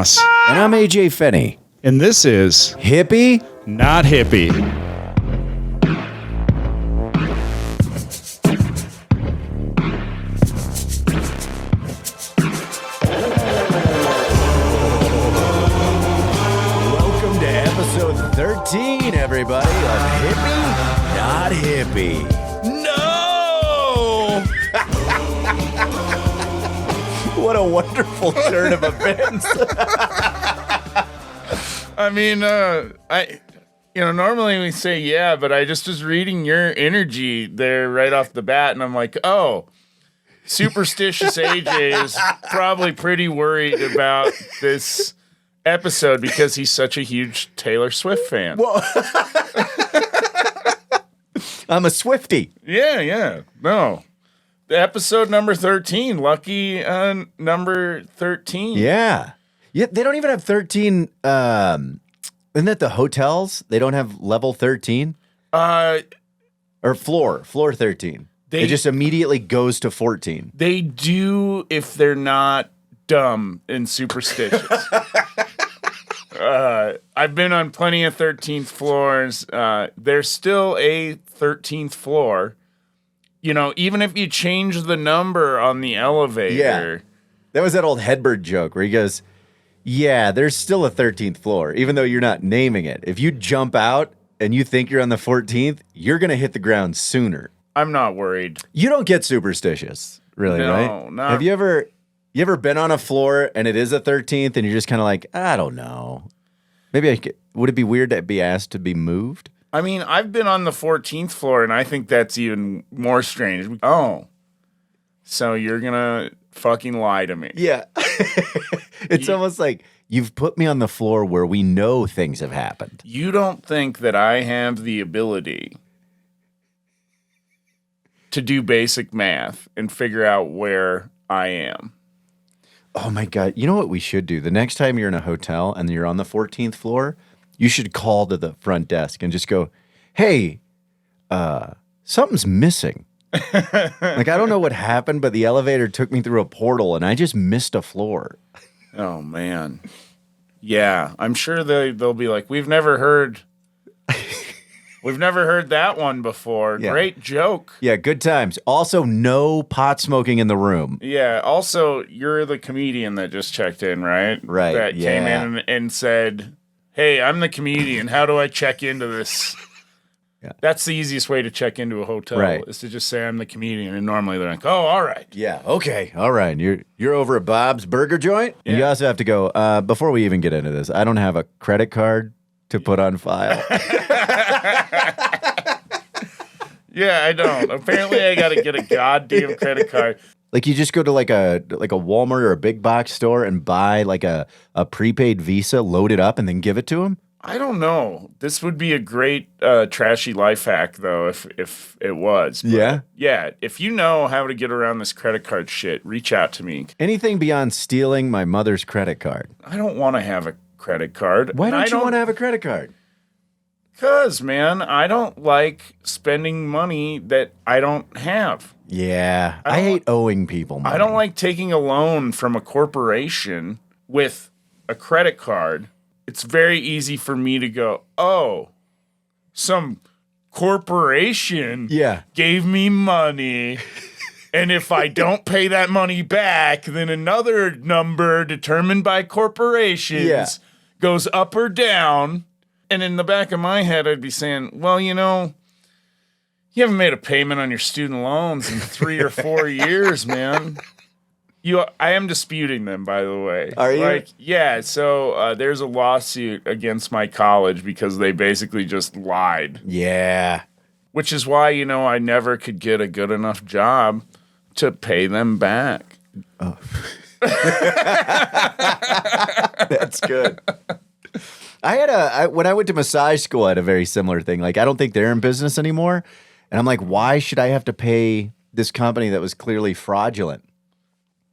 Ross. And I'm AJ Finney. And this is Hippie? Not Hippie. Welcome to episode 13, everybody, of Hippie? Not Hippie. No! What a wonderful turn of events. I mean, normally we say yeah, but I just was reading your energy there right off the bat, and I'm like, oh, superstitious AJ is probably pretty worried about this episode because he's such a huge Taylor Swift fan. Well, I'm a Swiftie. Yeah. No. Episode number 13. Lucky number 13. Yeah. Yeah, they don't even have 13. Isn't that the hotels? They don't have level 13? Or floor 13. It just immediately goes to 14. They do if they're not dumb and superstitious. I've been on plenty of 13th floors. There's still a 13th floor. You know, even if you change the number on the elevator. Yeah. That was that old Hedberg joke where he goes, yeah, there's still a 13th floor, even though you're not naming it. If you jump out and you think you're on the 14th, you're going to hit the ground sooner. I'm not worried. You don't get superstitious, really, right? No. Have you ever been on a floor and it is a 13th and you're just kind of like, I don't know. Maybe would it be weird to be asked to be moved? I mean, I've been on the 14th floor, and I think that's even more strange. Oh, so you're going to fucking lie to me. Yeah. It's almost like you've put me on the floor where we know things have happened. You don't think that I have the ability to do basic math and figure out where I am. Oh, my God. You know what we should do? The next time you're in a hotel and you're on the 14th floor, you should call to the front desk and just go, hey, something's missing. Like, I don't know what happened, but the elevator took me through a portal and I just missed a floor. Oh, man. Yeah, I'm sure they'll be like, we've never heard that one before. Yeah. Great joke. Yeah, good times. Also, no pot smoking in the room. Yeah, also, you're the comedian that just checked in, right? Right, That came yeah. in and said, hey, I'm the comedian. How do I check into this? Yeah. That's the easiest way to check into a hotel, Right. is to just say I'm the comedian. And normally they're like, oh, all right. Yeah, okay. All right. You're over at Bob's Burger Joint? And you Yeah. also have to go, before we even get into this, I don't have a credit card to put on file. Yeah, I don't. Apparently I got to get a goddamn credit card. Like you just go to like a Walmart or a big box store and buy like a prepaid Visa, load it up, and then give it to them? I don't know. This would be a great trashy life hack, though, if it was. But Yeah? yeah, if you know how to get around this credit card shit, reach out to me. Anything beyond stealing my mother's credit card. I don't want to have a credit card. Why And don't you want to have a credit card? Because, man, I don't like spending money that I don't have. Yeah. I hate owing people money. I don't like taking a loan from a corporation with a credit card. It's very easy for me to go, oh, some corporation Yeah. gave me money. And if I don't pay that money back, then another number determined by corporations goes up or down. And in the back of my head, I'd be saying, well, you haven't made a payment on your student loans in 3 or 4 years, man. I am disputing them, by the way. Are you? Yeah, so there's a lawsuit against my college because they basically just lied. Yeah. Which is why, I never could get a good enough job to pay them back. Oh. That's good. When I went to massage school, I had a very similar thing. Like, I don't think they're in business anymore. And I'm like, why should I have to pay this company that was clearly fraudulent?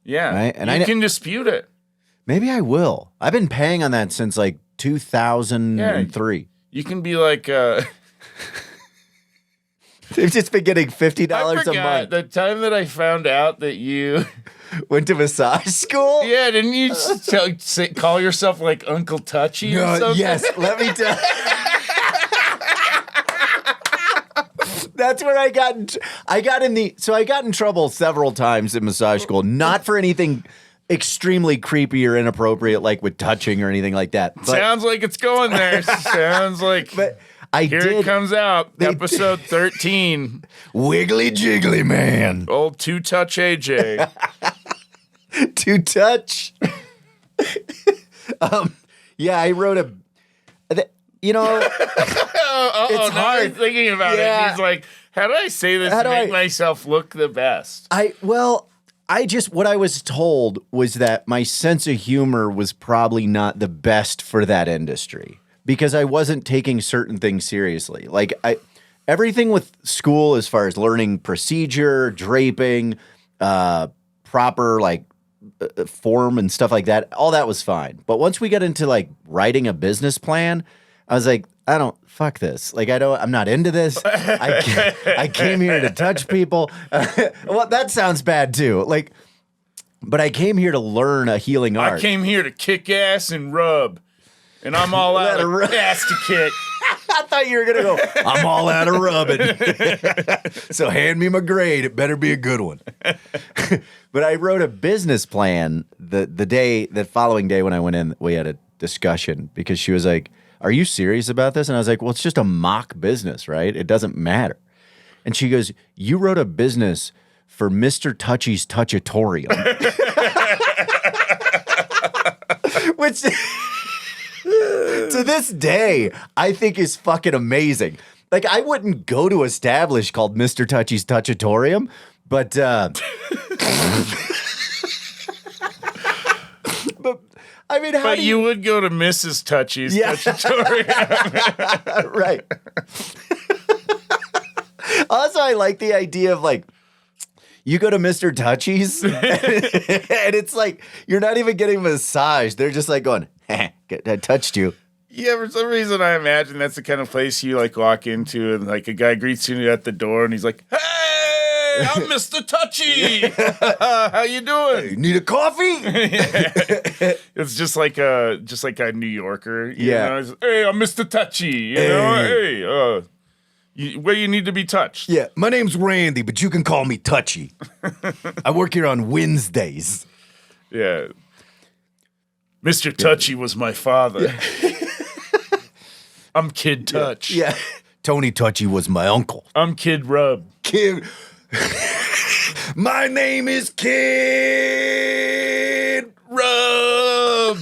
Yeah, right? And you can dispute it. Maybe I will. I've been paying on that since like 2003. You can be like, They've just been getting $50 I a forgot month. the time that I found out that you Went to massage school? Yeah, didn't you call yourself like Uncle Touchy or something? Yes, let me tell That's where I got in trouble several times in massage school, not for anything extremely creepy or inappropriate like with touching or anything like that. But, Sounds like it's going there. Sounds like but it comes out. Episode 13. Wiggly jiggly man. Old Two Touch AJ. To touch. Yeah, I wrote it's hard. I'm thinking about it. He's like, how do I say this to make myself look the best? What I was told was that my sense of humor was probably not the best for that industry because I wasn't taking certain things seriously. Like everything with school as far as learning procedure, draping, proper like form and stuff like that, all that was fine. But once we got into like writing a business plan, I was like, fuck this. Like, I'm not into this. I came here to touch people. Well, that sounds bad too. Like, but I came here to learn a healing art. I came here to kick ass and rub. And I'm all out of ass to kick. I thought you were going to go, I'm all out of rubbing. So hand me my grade. It better be a good one. But I wrote a business plan the following day when I went in. We had a discussion because she was like, are you serious about this? And I was like, well, it's just a mock business, right? It doesn't matter. And she goes, you wrote a business for Mr. Touchy's Touchatorium. Which to this day, I think is fucking amazing. Like, I wouldn't go to establish called Mr. Touchy's Touchatorium, but I mean, but you would go to Mrs. Touchy's Touchatorium. Right. Also, I like the idea of like, you go to Mr. Touchy's and it's like, you're not even getting a massage. They're just like going, I touched you. Yeah, for some reason I imagine that's the kind of place you like walk into and like a guy greets you at the door and he's like, hey, I'm Mr. Touchy. How you doing? Hey, need a coffee? It's just like a New Yorker. You know? It's, hey, I'm Mr. Touchy. You know, hey, where you need to be touched. Yeah, my name's Randy, but you can call me Touchy. I work here on Wednesdays. Yeah. Mr. Touchy was my father. I'm Kid Touch. Yeah. Tony Touchy was my uncle. I'm Kid Rub. Kid. My name is Kid Rub.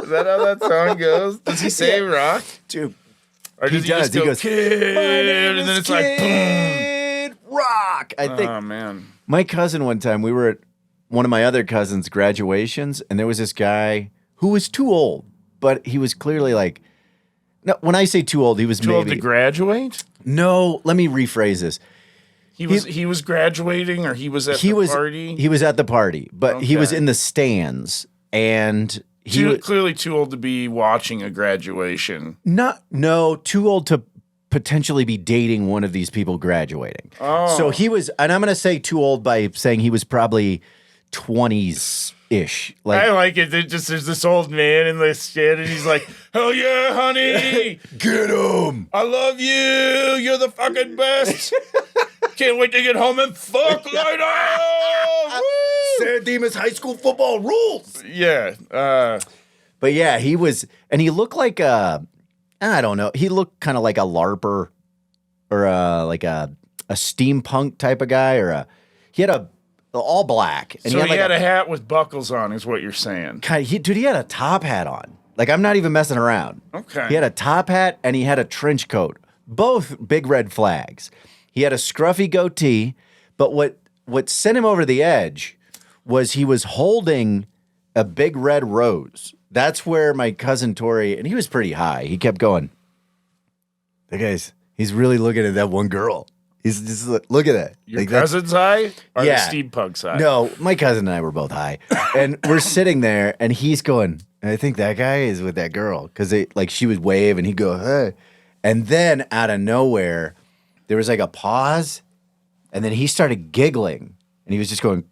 Is that how that song goes? Does he say rock? Dude. Or does he just go, goes, Kid, and then it's like, boom. Rock. I think. Oh, man. My cousin one time, we were at one of my other cousins' graduations, and there was this guy who was too old, but he was clearly like, no, when I say too old, he was too old to graduate? No, let me rephrase this. He was graduating, or he was at the party? He was at the party, but he was in the stands, and he was clearly too old to be watching a graduation. Too old to potentially be dating one of these people graduating. Oh. So he was, and I'm going to say too old by saying he was probably 20s-ish. I like it. There's this old man in the stand, and he's like, hell yeah, honey. Get him. I love you. You're the fucking best. Can't wait to get home and fuck later. San Dimas high school football rules. Yeah. But yeah, he was, and he looked like I don't know. He looked kind of like a LARPer or like a steampunk type of guy, he had a all black. And so he had a hat with buckles on, is what you're saying. He had a top hat on. Like, I'm not even messing around. Okay. He had a top hat and he had a trench coat. Both big red flags. He had a scruffy goatee, but what sent him over the edge was he was holding a big red rose. That's where my cousin Tori, and he was pretty high. He kept going, he's really looking at that one girl. He's just look at that. Your Like, that's- cousin's high or Yeah. the steampunk's high? No, my cousin and I were both high, and we're sitting there, and he's going, I think that guy is with that girl because she would wave, and he'd go, hey, and then out of nowhere, there was like a pause, and then he started giggling, and he was just going,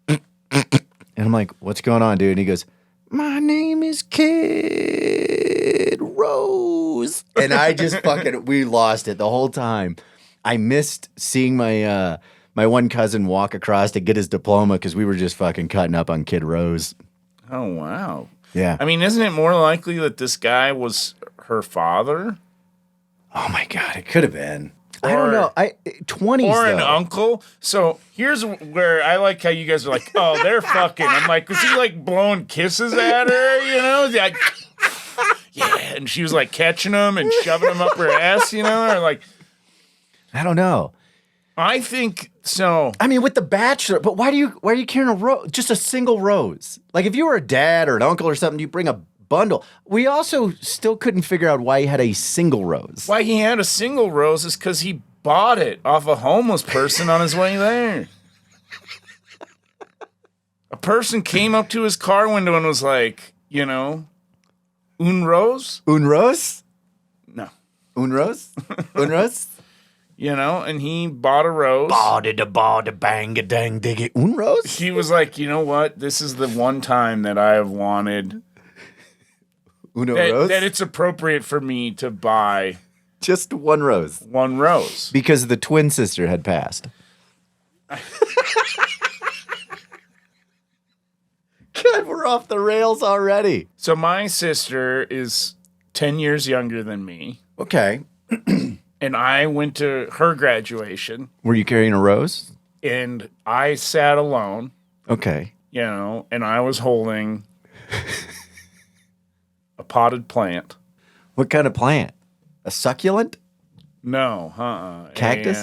and I'm like, what's going on, dude? And he goes, my name is Kid Rose, and I just we lost it the whole time. I missed seeing my my one cousin walk across to get his diploma because we were just fucking cutting up on Kid Rose. Oh, wow. Yeah. I mean, isn't it more likely that this guy was her father? Oh my God, it could have been. I don't know. 20s Or an though. uncle. So here's where I like how you guys are like, oh, they're fucking. I'm like, was he like blowing kisses at her? You know? Like, yeah. And she was like catching them and shoving them up her ass, you know? Or like, I don't know. I think so. I mean, with the Bachelor, but why are you carrying a rose? Just a single rose. Like if you were a dad or an uncle or something, you bring a bundle. We also still couldn't figure out why he had a single rose. Why he had a single rose is because he bought it off a homeless person on his way there. A person came up to his car window and was like, you know, un rose? Un rose? No. Un rose? Un rose? You know, and he bought a rose. Bada bang a dang diggy. Un rose? He was like, you know what? This is the one time that I have wanted Uno rose? that it's appropriate for me to buy Just one rose. one rose. Because the twin sister had passed. God, we're off the rails already. So my sister is 10 years younger than me, Okay. and I went to her graduation, Were you carrying a rose? and I sat alone, Okay. you know, and I was holding a potted plant. What kind of plant? A succulent? No, Cactus?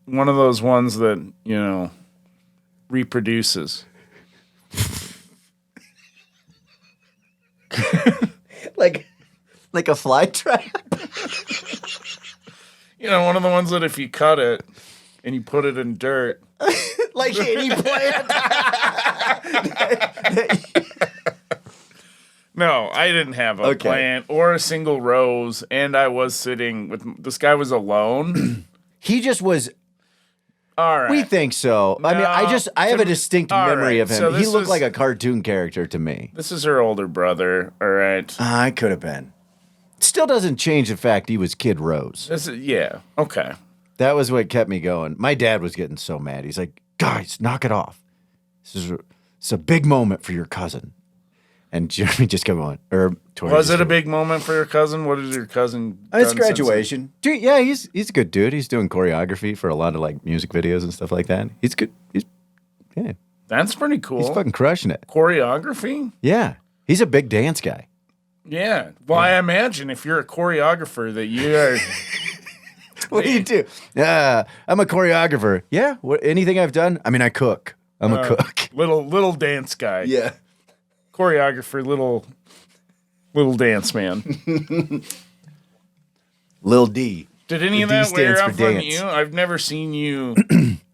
One of those ones that, you know, reproduces. Like a fly trap? You know, one of the ones that if you cut it and you put it in dirt. Like any plant? No, I didn't have a plant or a single rose, and I was sitting with this guy was alone. He just was. All right. We think so. I mean, I have a distinct all memory right, of him. so He this looked was- like a cartoon character to me. This is her older brother, all right? I could have been. Still doesn't change the fact he was Kid Rose. This is, yeah, okay. That was what kept me going. My dad was getting so mad. He's like, guys, knock it off. It's a big moment for your cousin. And Jeremy just kept going. Tori Was just it a kept- big moment for your cousin? What is your cousin It's done graduation. Dude, yeah, he's a good dude. He's doing choreography for a lot of like music videos and stuff like that. He's good. Yeah, That's pretty cool. he's fucking crushing it. Choreography? Yeah. He's a big dance guy. Yeah. Well, I imagine if you're a choreographer that you are. What do you do? I'm a choreographer. Yeah. Anything I've done? I mean, I cook. I'm a cook. little dance guy. Yeah. Choreographer, little dance man. Lil D. Did any The of D that wear stands for off on dance. you? I've never seen you.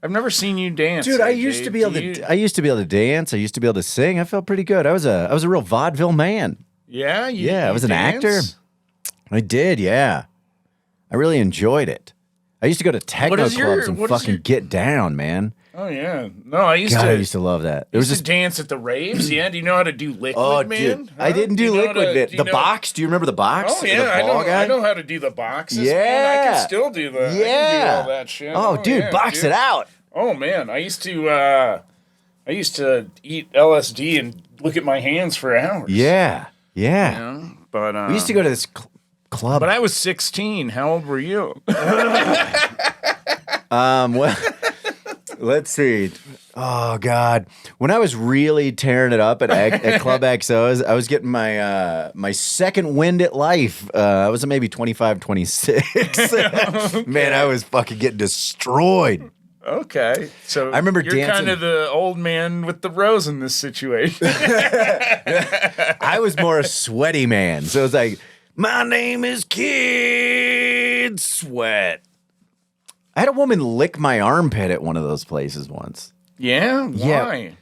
I've never seen you dance. Dude, I AJ. used to be able to. I used to be able to dance. I used to be able to sing. I felt pretty good. I was a real vaudeville man. Yeah, I was an actor. I did. Yeah, I really enjoyed it. I used to go to techno is your- clubs and what is fucking your- get down, man. Oh yeah. No, I used God, to. I used to love that. There was used this. to dance at the raves. Yeah. Do you know how to do liquid, Oh, man? dude, Huh? I didn't do you know how liquid to- bit. do you The know- box. Do you remember the box? Oh The yeah, I ball know. guy? I know how to do the boxes. Yeah. man. I can still do that. I can Yeah. do all that shit. Oh, dude, yeah, box dude. it out. Oh man, I used to eat LSD and look at my hands for hours. Yeah, yeah. You know? But We used to go to this club. But I was 16. How old were you? Well, let's see. Oh God, when I was really tearing it up at Club XO's, I was getting my my second wind at life. I was maybe 25, 26. Man, I was fucking getting destroyed. Okay, so I remember you're dancing- kind of the old man with the rose in this situation. I was more a sweaty man, so it's like, my name is Kid Sweat. I had a woman lick my armpit at one of those places once. Yeah? Yeah. Why?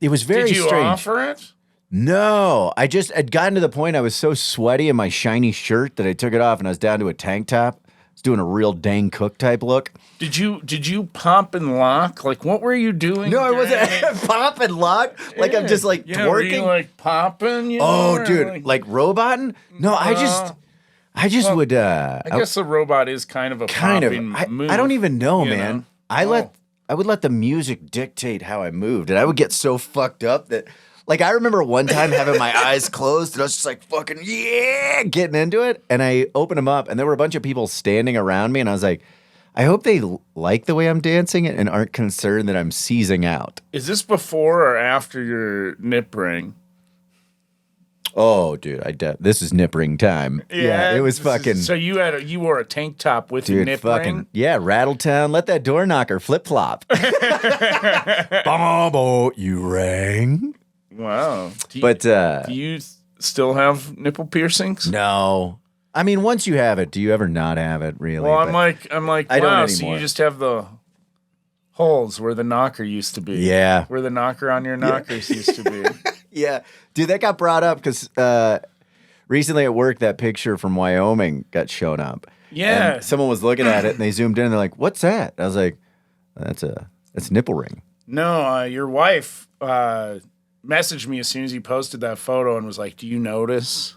It was very Did you strange. offer it? No, I just had gotten to the point I was so sweaty in my shiny shirt that I took it off and I was down to a tank top. I was doing a real Dane Cook type look. Did you pop and lock? Like, what were you doing? No, I wasn't during- pop and lock. Like I'm just like Yeah, were you, twerking. like popping? You know, Oh, or, dude, like roboting? No, I just would. I guess a robot is kind of a popping move. I don't even know, you man. know? I would let the music dictate how I moved, and I would get so fucked up that, like, I remember one time having my eyes closed, and I was just like, fucking yeah, getting into it, and I opened them up, and there were a bunch of people standing around me, and I was like, I hope they like the way I'm dancing and aren't concerned that I'm seizing out. Is this before or after your nip ring? Oh, dude, this is nip ring time. Yeah, it was fucking. So you wore a tank top with a Dude, nip fucking ring? yeah, Rattletown. Let that door knocker flip flop. Bobo, you rang. Wow. But do you still have nipple piercings? no, I mean, once you have it, do you ever not have it? Really? Well, But I'm like, I don't wow. So anymore. you just have the holes where the knocker used to be. Yeah. Where the knocker on your knockers used to be. yeah, dude, that got brought up because recently at work, that picture from Wyoming got shown up. Yeah. And someone was looking at it and they zoomed in and they're like, "What's that?" I was like, "That's a nipple ring." No, your wife messaged me as soon as you posted that photo and was like, "Do you notice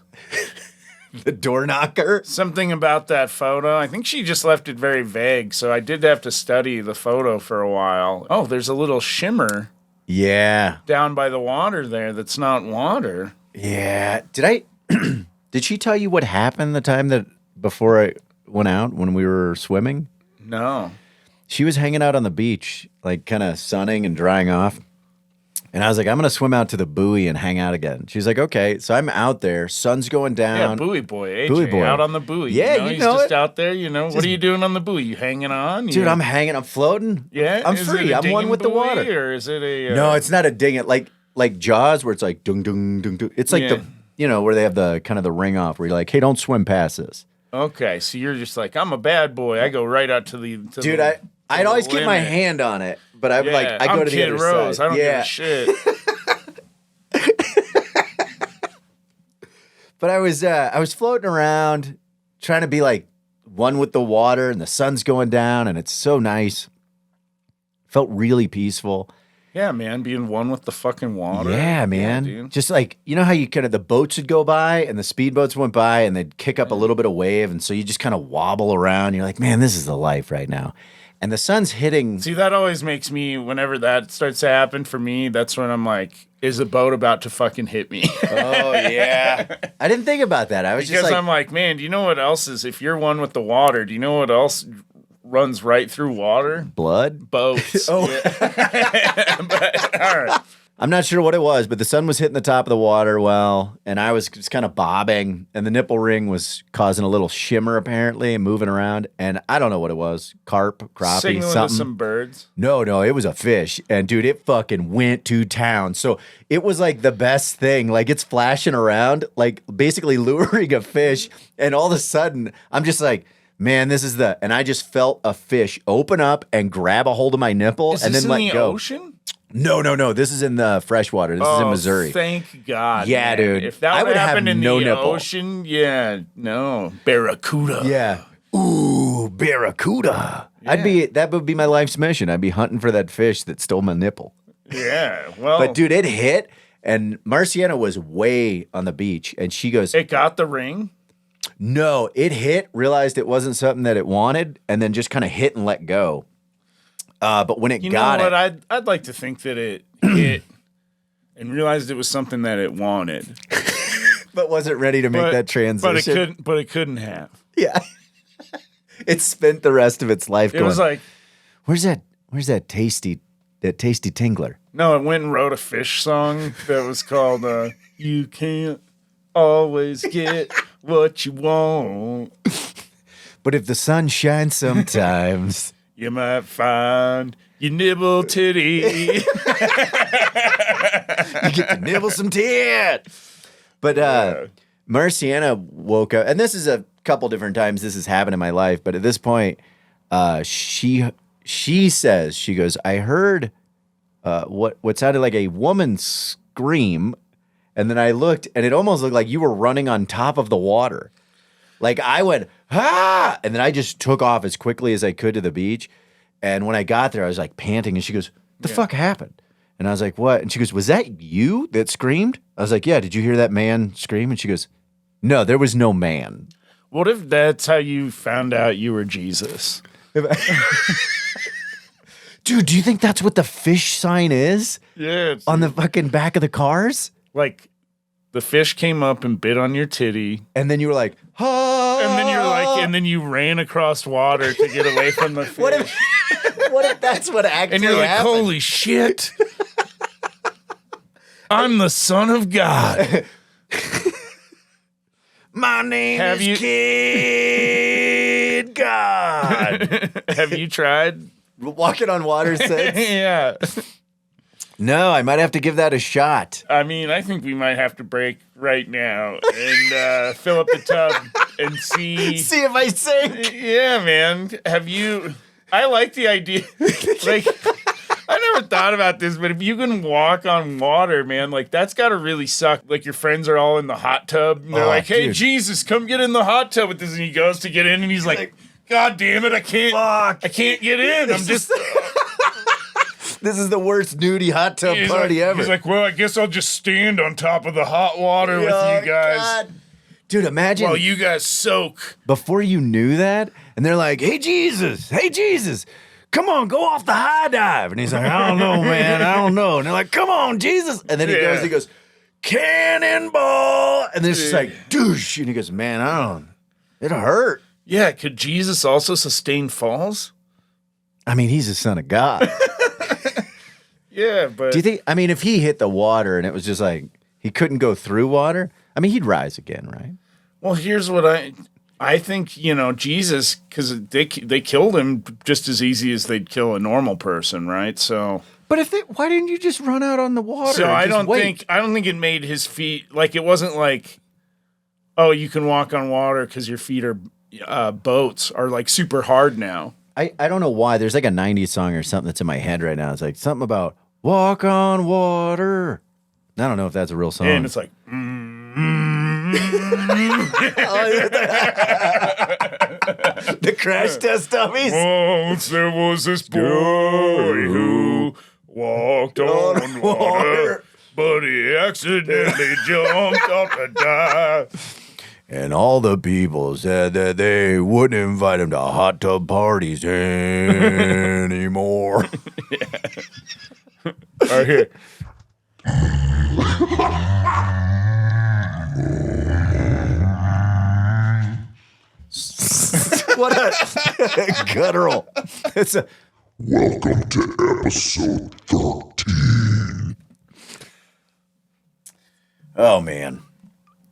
The door knocker. something about that photo?" I think she just left it very vague, so I did have to study the photo for a while. Oh, there's a little shimmer Yeah, down by the water there that's not water. yeah. Did she tell you what happened the time that before I went out when we were swimming? No. She was hanging out on the beach, like kind of sunning and drying off. And I was like, I'm going to swim out to the buoy and hang out again. She's like, okay. So I'm out there. Sun's going Yeah, down. buoy boy, AJ, Buoy boy. out on the buoy. Yeah, you he's know just it. out there, what are you doing on the buoy? You hanging on? Dude, I'm hanging. I'm floating. Yeah? I'm Is free. it a I'm one dinging with the buoy, water. Or is it a... No, it's not a ding it. Like Jaws where it's like dung, dung, dung, dung. It's like Yeah. where they have the kind of the ring off where you're like, hey, don't swim past this. Okay, so you're just like, I'm a bad boy. I go right out to the... Dude, I'd always keep my hand on it, but I I'm go to the Kid other Rose. side. I don't give a shit. But I was floating around trying to be like one with the water, and the sun's going down, and it's so nice. Felt really peaceful. Yeah, man, being one with the fucking water. Yeah, man. dude. Just like, you know how you kind of, the boats would go by and the speedboats went by and they'd kick up a little bit of wave. And so you just kind of wobble around. You're like, man, this is the life right now. And the sun's hitting. See, that always makes me, whenever that starts to happen for me, that's when I'm like, is the boat about to fucking hit me? Oh, yeah. I didn't think about that. I was Because just like, I'm like, man, do you know what else is, if you're one with the water, do you know what else runs right through water? blood? Boats. Oh. Yeah. But, all right. I'm not sure what it was, but the sun was hitting the top of the water well, and I was just kind of bobbing, and the nipple ring was causing a little shimmer apparently and moving around, and I don't know what it was. Carp, crappie, Signaling something. to some birds. No, it was a fish. And dude, it fucking went to town. So it was like the best thing. Like it's flashing around, like basically luring a fish. And all of a sudden, I'm just like, man, and I just felt a fish open up and grab a hold of my nipple Is and this then in let the go. ocean? No. This is in the freshwater. This is in Missouri. Thank God. Yeah, man. dude. If that I would would have happen in no the nipple. ocean, yeah, no. Barracuda. Yeah. Ooh, barracuda. That would be my life's mission. I'd be hunting for that fish that stole my nipple. Yeah. Well, But dude, it hit, and Marciana was way on the beach, and she goes, it got the ring. no, it hit, realized it wasn't something that it wanted, and then just kind of hit and let go. But when it You got know what? it, I'd like to think that it hit and realized it was something that it wanted. but wasn't ready to make that transition. But it couldn't have. Yeah. It spent the rest of its life It going, was like, where's that tasty tingler? no, it went and wrote a fish song that was called You Can't Always Get What You Want. But if the sun shines sometimes, You might find your nibble titty. you get to nibble some tit. But Marciana woke up, and this is a couple different times this has happened in my life, but at this point, She says, she goes, I heard what sounded like a woman scream, and then I looked, and it almost looked like you were running on top of the water. Like I went, ah, and then I just took off as quickly as I could to the beach. And when I got there, I was like panting, and she goes, "The fuck happened?" And I was like, "What?" And she goes, "Was that you that screamed?" I was like, "Yeah." Did you hear that man scream? And she goes, "No, there was no man." What if that's how you found out you were Jesus? Dude, do you think that's what the fish sign is? Yeah. On the fucking back of the cars? Like the fish came up and bit on your titty. And then you were like, oh. And then you ran across water to get away from the fish. What if that's what actually and you're like, happened? holy shit. I'm the Son of God. My name is Kid God. Have you tried? Walking on water since? Yeah. No, I might have to give that a shot. I mean, I think we might have to break right now and fill up the tub and see. See if I sink. Yeah, man. I like the idea. Like, I never thought about this, but if you can walk on water, man, like that's got to really suck. Like your friends are all in the hot tub and they're like, hey, dude. Jesus, come get in the hot tub with this. And he goes to get in and he's like, God damn it, I can't get in. I'm just. This is the worst nudie hot tub party ever. He's like, well, I guess I'll just stand on top of the hot water with you guys. God. Dude, imagine. While you guys soak. Before you knew that, and they're like, hey, Jesus, come on, go off the high dive. And he's like, I don't know, man, I don't know. And they're like, come on, Jesus. And then he goes, cannonball. And then it's just like, douche. And he goes, man, it'll hurt. Yeah, could Jesus also sustain falls? I mean, he's the Son of God. Yeah, but... Do you think, if he hit the water and it was just like, he couldn't go through water, he'd rise again, right? Well, here's what I think, Jesus, because they killed him just as easy as they'd kill a normal person, right? So... But why didn't you just run out on the water? So I don't think it made his feet, like, it wasn't like, oh, you can walk on water because your feet are... boats are like super hard now. I don't know why. There's like a 90s song or something that's in my head right now. It's like something about walk on water. I don't know if that's a real song. And it's like, the crash test dummies. Once there was this boy who walked on water, but he accidentally jumped off to die. And all the people said that they wouldn't invite him to hot tub parties anymore. All right, here. What a guttural. It's a welcome to episode 13. Oh, man.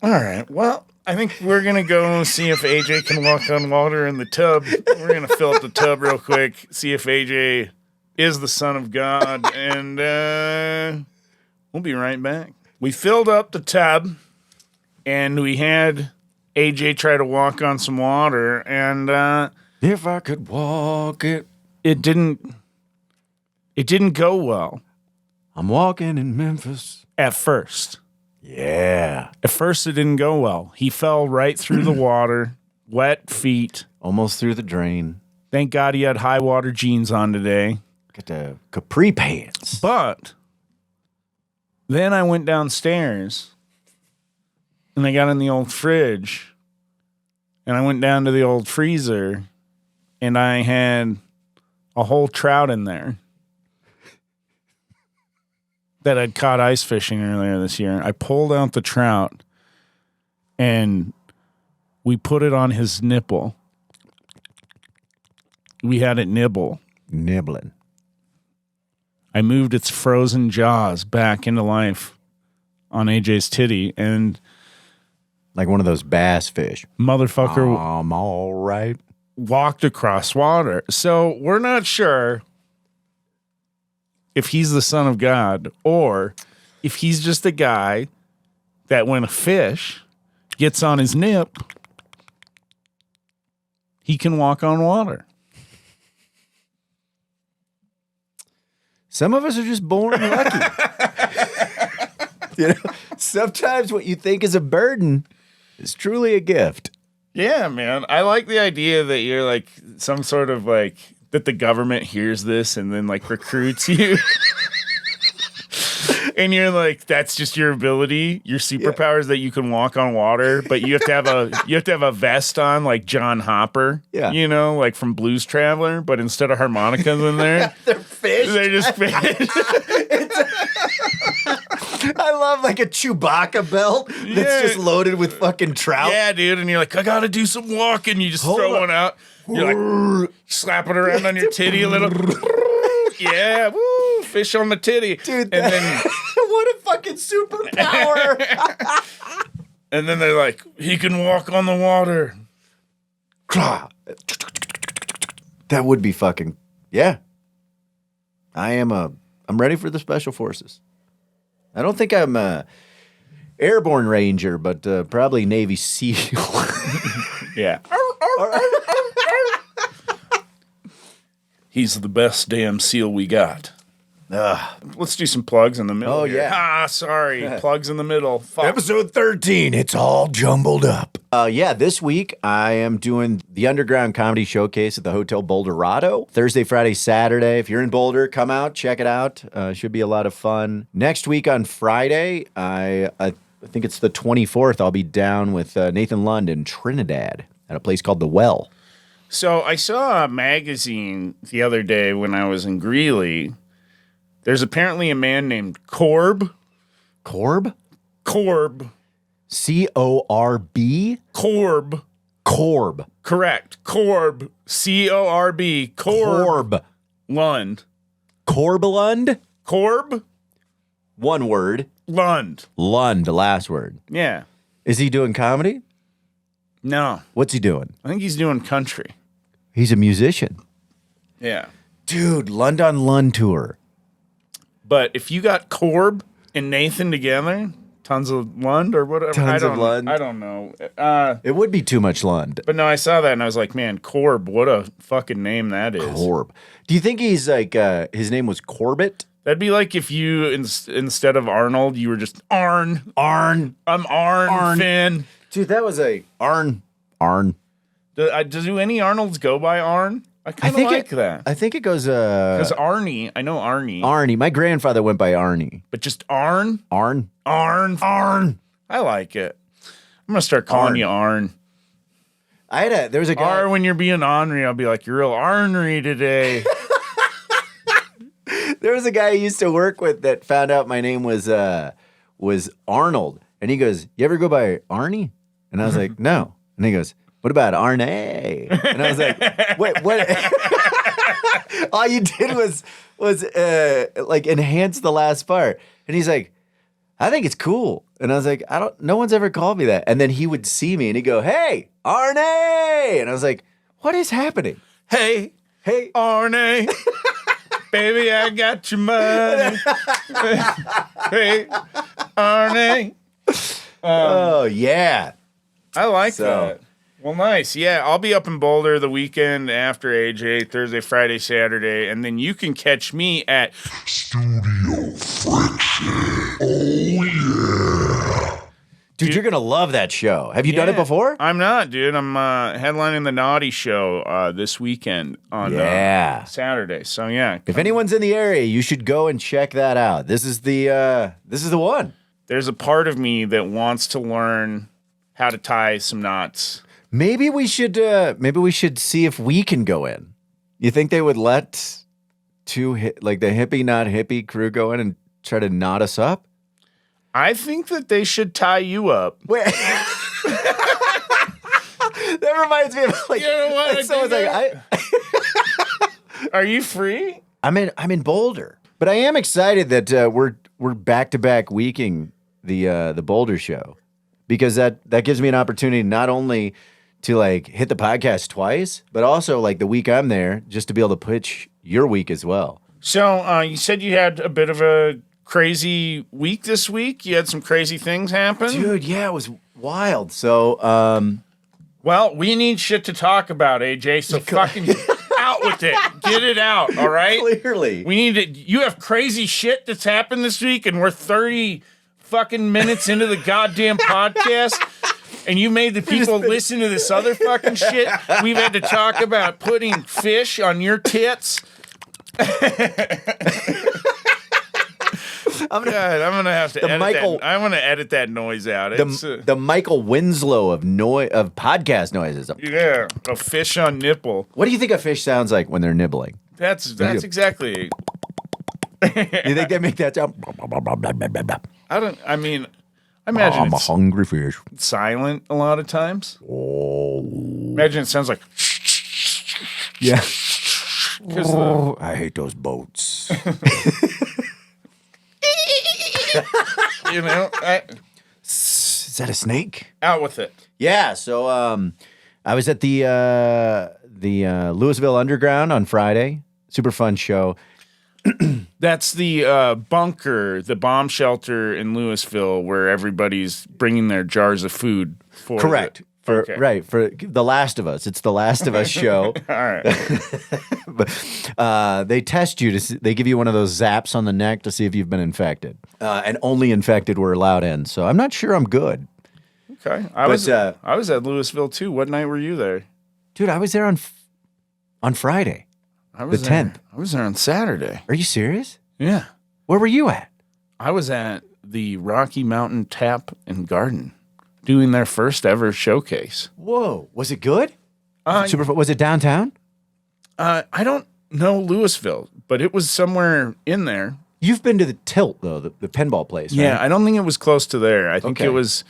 All right, well... I think we're going to go see if AJ can walk on water in the tub. We're going to fill up the tub real quick, see if AJ is the Son of God, and we'll be right back. We filled up the tub, and we had AJ try to walk on some water, and if I could walk it. It didn't go well. I'm walking in Memphis. At first. Yeah. At first, it didn't go well. He fell right through the water, wet feet. Almost through the drain. Thank God he had high water jeans on today. Got the capri pants. But then I went downstairs and I got in the old fridge and I went down to the old freezer and I had a whole trout in there that I'd caught ice fishing earlier this year. I pulled out the trout and we put it on his nipple. We had it nibbling. I moved its frozen jaws back into life on AJ's titty and like one of those bass fish. Motherfucker I'm all right. Walked across water. So we're not sure if he's the Son of God or if he's just a guy that when a fish gets on his nip, he can walk on water. Some of us are just born lucky. Sometimes what you think is a burden is truly a gift. Yeah, man. I like the idea that you're like some sort of like that the government hears this and then like recruits you. And you're like, that's just your ability. Your superpower is that you can walk on water, but you have to have a vest on like John Hopper. Yeah. You know, like from Blues Traveler, but instead of harmonicas in there, They're fish. they're just fish. I love like a Chewbacca belt that's just loaded with fucking trout. Yeah, dude. And you're like, I gotta do some walking. You just Hold throw up. one out. You're like, slap it around on your titty a little. Yeah, woo, fish on the titty. Dude, and then what a fucking superpower. and then they're like, he can walk on the water. That would be fucking, yeah. I'm ready for the special forces. I don't think I'm a airborne ranger, but probably Navy SEAL. Yeah. He's the best damn SEAL we got. Let's do some plugs in the middle. Oh, here. yeah. Sorry. Plugs in the middle. Fuck. Episode 13, it's all jumbled up. This week I am doing the Underground Comedy Showcase at the Hotel Boulderado. Thursday, Friday, Saturday. If you're in Boulder, come out, check it out. Should be a lot of fun. Next week on Friday, I think it's the 24th, I'll be down with Nathan Lund in Trinidad at a place called The Well. So I saw a magazine the other day when I was in Greeley. There's apparently a man named Corb. Corb? Corb. C-O-R-B? Corb. Corb. Correct. Corb. C-O-R-B. Corb. Lund. Corblund? Corb. One word. Lund. Lund, the last word. Yeah. Is he doing comedy? No. What's he doing? I think he's doing country. He's a musician. Yeah. Dude, Lund on Lund tour. But if you got Corb and Nathan together, tons of Lund or whatever. Tons of Lund. I don't know. It would be too much Lund. But no, I saw that and I was like, man, Corb, what a fucking name that is. Corb. Do you think he's like, his name was Corbett? That'd be like if you, instead of Arnold, you were just Arn. Arn. I'm Arn. Finn. Dude, that was a Arn. Do any Arnolds go by Arn? I kind of like that. I think it goes, Because Arnie, I know Arnie. Arnie. My grandfather went by Arnie. But just Arn? Arn. Arn. I like it. I'm going to start calling you Arn. There was a guy. Or when you're being ornery, I'll be like, you're real ornery today. There was a guy I used to work with that found out my name was Arnold. And he goes, you ever go by Arnie? And I was like, no. And he goes, what about Arnie? And I was like, wait, what? All you did was like enhance the last part. And he's like, I think it's cool. And I was like, no one's ever called me that. And then he would see me and he'd go, hey, Arnie. And I was like, what is happening? Hey, Arnie. Baby, I got your money. Hey, Arnie. Oh, yeah. I like that. Well, nice. Yeah, I'll be up in Boulder the weekend after AJ, Thursday, Friday, Saturday, and then you can catch me at Studio Friction. Oh, yeah. Dude, you're going to love that show. Have you done it before? I'm not, dude. I'm headlining the Naughty Show this weekend on Saturday. So, yeah. If anyone's in the area, you should go and check that out. This is the one. There's a part of me that wants to learn how to tie some knots. Maybe we should see if we can go in. You think they would let the hippie not hippie crew go in and try to knot us up? I think that they should tie you up. Wait. That reminds me of like, you know what? someone's like, Are you free? I'm in Boulder, but I am excited that we're back to back weeking the Boulder show, because that gives me an opportunity not only to like hit the podcast twice, but also like the week I'm there, just to be able to pitch your week as well. So you said you had a bit of a crazy week this week. You had some crazy things happen. Dude, yeah, it was wild. So, well, we need shit to talk about, AJ. So fucking with it. Get it out, all right? Clearly. We need to. You have crazy shit that's happened this week, and we're 30 fucking minutes into the goddamn podcast, and you made the people listen to this other fucking shit. We've had to talk about putting fish on your tits. I'm gonna have to edit that. I want to edit that noise out. The Michael Winslow of podcast noises. Yeah, a fish on nipple. What do you think a fish sounds like when they're nibbling? That's exactly. You think they make that sound? I imagine I'm a it's hungry fish. silent a lot of times. Oh. Imagine it sounds like. Yeah. Oh, I hate those boats. You know, Is that a snake? out with it. Yeah. So I was at the Louisville Underground on Friday. Super fun show. That's the bunker, the bomb shelter in Louisville, where everybody's bringing their jars of food for. Correct. Okay. Right, for The Last of Us. It's The Last of Us show. All right. But they test you they give you one of those zaps on the neck to see if you've been infected. And only infected were allowed in. So I'm not sure I'm good. Okay. I was at Louisville too. What night were you there? Dude, I was there on Friday. I was The there. 10th. I was there on Saturday. Are you serious? Yeah. Where were you at? I was at the Rocky Mountain Tap and Garden doing their first ever showcase. Whoa. Was it good? Super fun. Was it downtown? I don't know Louisville, but it was somewhere in there. You've been to the Tilt, though, the pinball place, right? Yeah, I don't think it was close to there. I think Okay. it was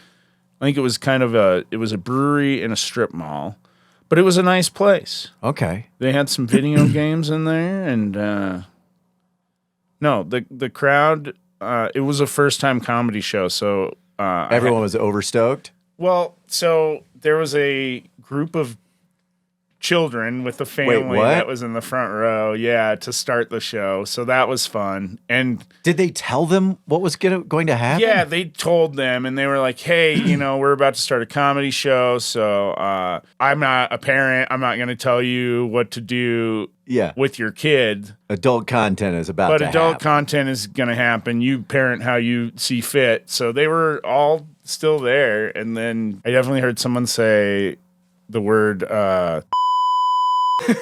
kind of a brewery and a strip mall, but it was a nice place. Okay. They had some video games in there, and no, the crowd. It was a first time comedy show, so Everyone was overstoked? well, so there was a group of children with the family what? that was in the front row, yeah, to start the show. So that was fun. And Did they tell them what was going to happen? yeah, they told them, and they were like, hey, we're about to start a comedy show, so I'm not a parent. I'm not going to tell you what to do Yeah. with your kid. Adult content is about But to adult happen. content is going to happen. You parent how you see fit. So they were all still there. And then I definitely heard someone say the word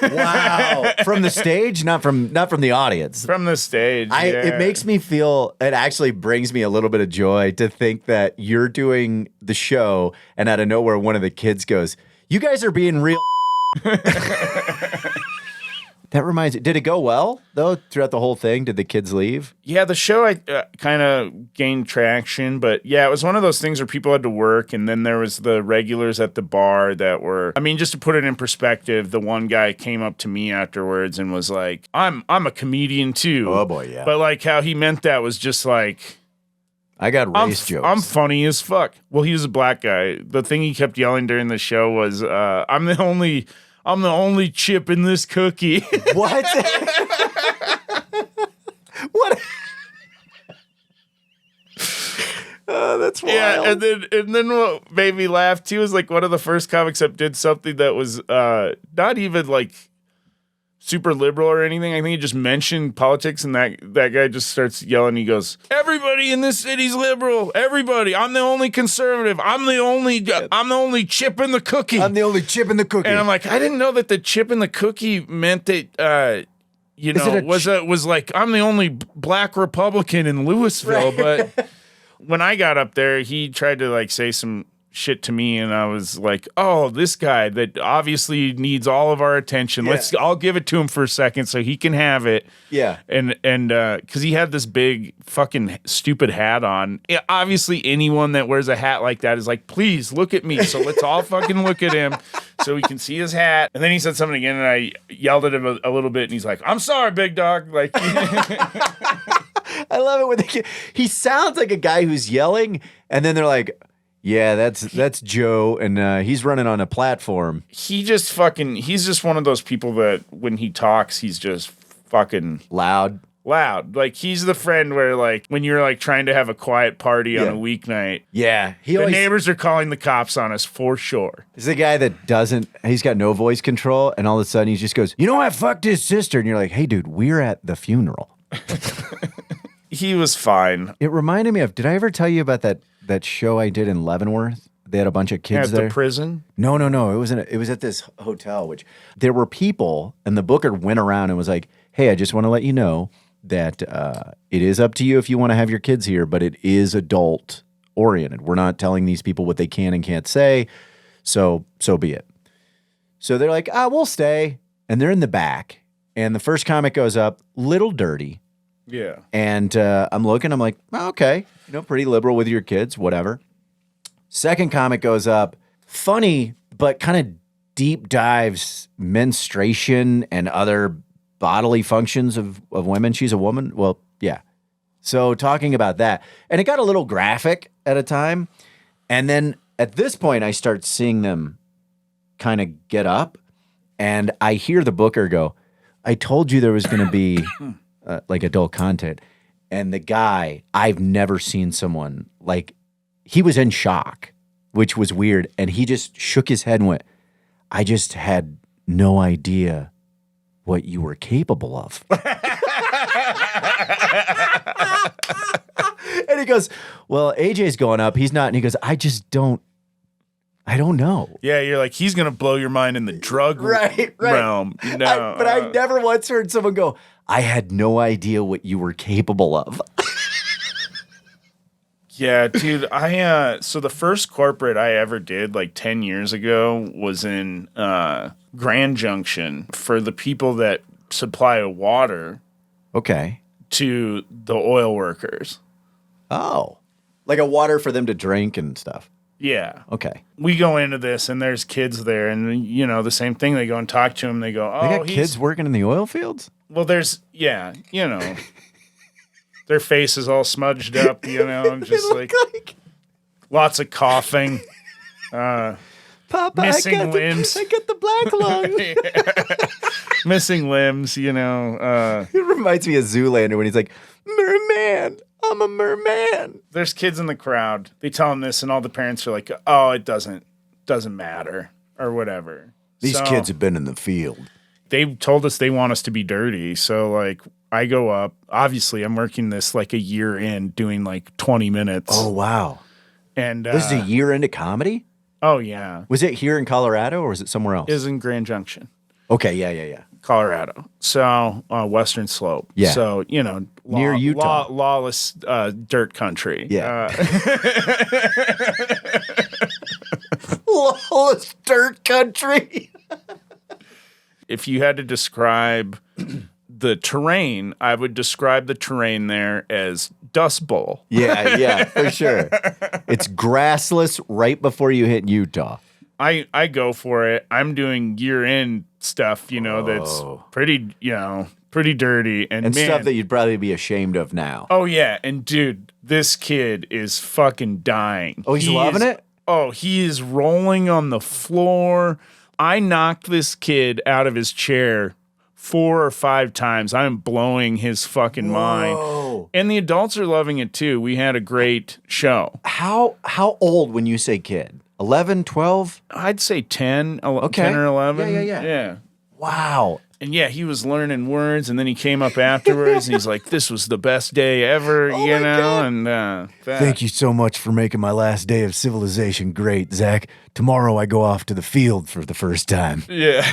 Wow. From the stage, not from the audience. from the stage. Yeah. It makes me feel, it actually brings me a little bit of joy to think that you're doing the show and out of nowhere one of the kids goes, "You guys are being real." That reminds me, did it go well though throughout the whole thing? Did the kids leave? Yeah, the show kind of gained traction, but yeah, it was one of those things where people had to work, and then there was the regulars at the bar that were. I mean, just to put it in perspective, the one guy came up to me afterwards and was like, "I'm a comedian too." Oh boy, yeah. But like how he meant that was just like, I got race jokes. I'm funny as fuck. Well, he was a black guy. The thing he kept yelling during the show was, I'm the only chip in this cookie." What? What? Oh, that's wild. Yeah, and then what made me laugh too is like one of the first comics that did something that was not even like super liberal or anything. I think he just mentioned politics, and that guy just starts yelling. He goes, "Everybody in this city's liberal. Everybody. I'm the only conservative. I'm the only chip in the cookie. I'm the only chip in the cookie." And I'm like, I didn't know that the chip in the cookie meant that was like I'm the only black Republican in Louisville. Right. But when I got up there, he tried to like say some shit to me, and I was like, "Oh, this guy that obviously needs all of our attention. Yeah. I'll give it to him for a second so he can have it." Yeah. And because he had this big fucking stupid hat on. Yeah, obviously, anyone that wears a hat like that is like, "Please look at me." So let's all fucking look at him so we can see his hat. And then he said something again, and I yelled at him a little bit, and he's like, "I'm sorry, big dog." Like. I love it when he sounds like a guy who's yelling, and then they're like, "Yeah, that's Joe, and he's running on a platform." He's just one of those people that when he talks, he's just fucking Loud. loud. Like, he's the friend where, like, when you're, like, trying to have a quiet party on a weeknight, Yeah. the neighbors are calling the cops on us for sure. He's the guy that he's got no voice control, and all of a sudden he just goes, you know, I fucked his sister. And you're like, hey, dude, we're at the funeral. He was fine. It reminded me of, did I ever tell you about that show I did in Leavenworth? They had a bunch of kids At there. the prison? No. It was at this hotel, which there were people, and the booker went around and was like, hey, I just want to let you know that it is up to you if you want to have your kids here, but it is adult oriented. We're not telling these people what they can and can't say. So be it. So they're like, we'll stay. And they're in the back. And the first comic goes up, little dirty. Yeah. And I'm looking, I'm like, okay, pretty liberal with your kids, whatever. Second comic goes up, funny, but kind of deep dives menstruation and other bodily functions of women. She's a woman. Well, yeah. So talking about that. And it got a little graphic at a time. And then at this point, I start seeing them kind of get up. And I hear the booker go, I told you there was going to be like adult content. And the guy, I've never seen someone like, he was in shock, which was weird. And he just shook his head and went, I just had no idea what you were capable of. And he goes, well, AJ's going up. He's not. And he goes, I don't know. Yeah, you're like, he's going to blow your mind in the drug realm. No. But I never once heard someone go, I had no idea what you were capable of. Yeah, dude, so the first corporate I ever did like 10 years ago was in Grand Junction for the people that supply water Okay. to the oil workers. Oh. Like a water for them to drink and stuff. Yeah. Okay. We go into this and there's kids there and, the same thing. They go and talk to him. They go, They got kids working in the oil fields? Well, there's, their face is all smudged up, just like lots of coughing. Papa, missing limbs. I got the black lung. Missing limbs, It reminds me of Zoolander when he's like, merman, I'm a merman. There's kids in the crowd. They tell them this, and all the parents are like, oh, it doesn't matter, or whatever. These kids have been in the field. They told us they want us to be dirty, so, like, I go up. Obviously, I'm working this, like, a year in, doing, like, 20 minutes. Oh, wow. And this is a year into comedy? Oh, yeah. Was it here in Colorado, or was it somewhere else? It was in Grand Junction. Okay, yeah. Colorado. So, Western Slope. Yeah. So, near Utah. Lawless dirt country. Yeah. Lawless dirt country. If you had to describe the terrain, I would describe the terrain there as Dust Bowl. Yeah, for sure. It's grassless right before you hit Utah. I go for it. I'm doing year-end stuff, that's pretty, pretty dirty. And man, stuff that you'd probably be ashamed of now. Oh, yeah. And, dude, this kid is fucking dying. Oh, he's loving it? Oh, he is rolling on the floor. I knocked this kid out of his chair 4 or 5 times. I'm blowing his fucking mind. And the adults are loving it, too. We had a great show. How old when you say kid? 11, 12? I'd say 10, 10 or 11. Yeah. Wow. And yeah, he was learning words, and then he came up afterwards, and he's like, this was the best day ever, God. and Thank you so much for making my last day of civilization great, Zach. Tomorrow I go off to the field for the first time. Yeah.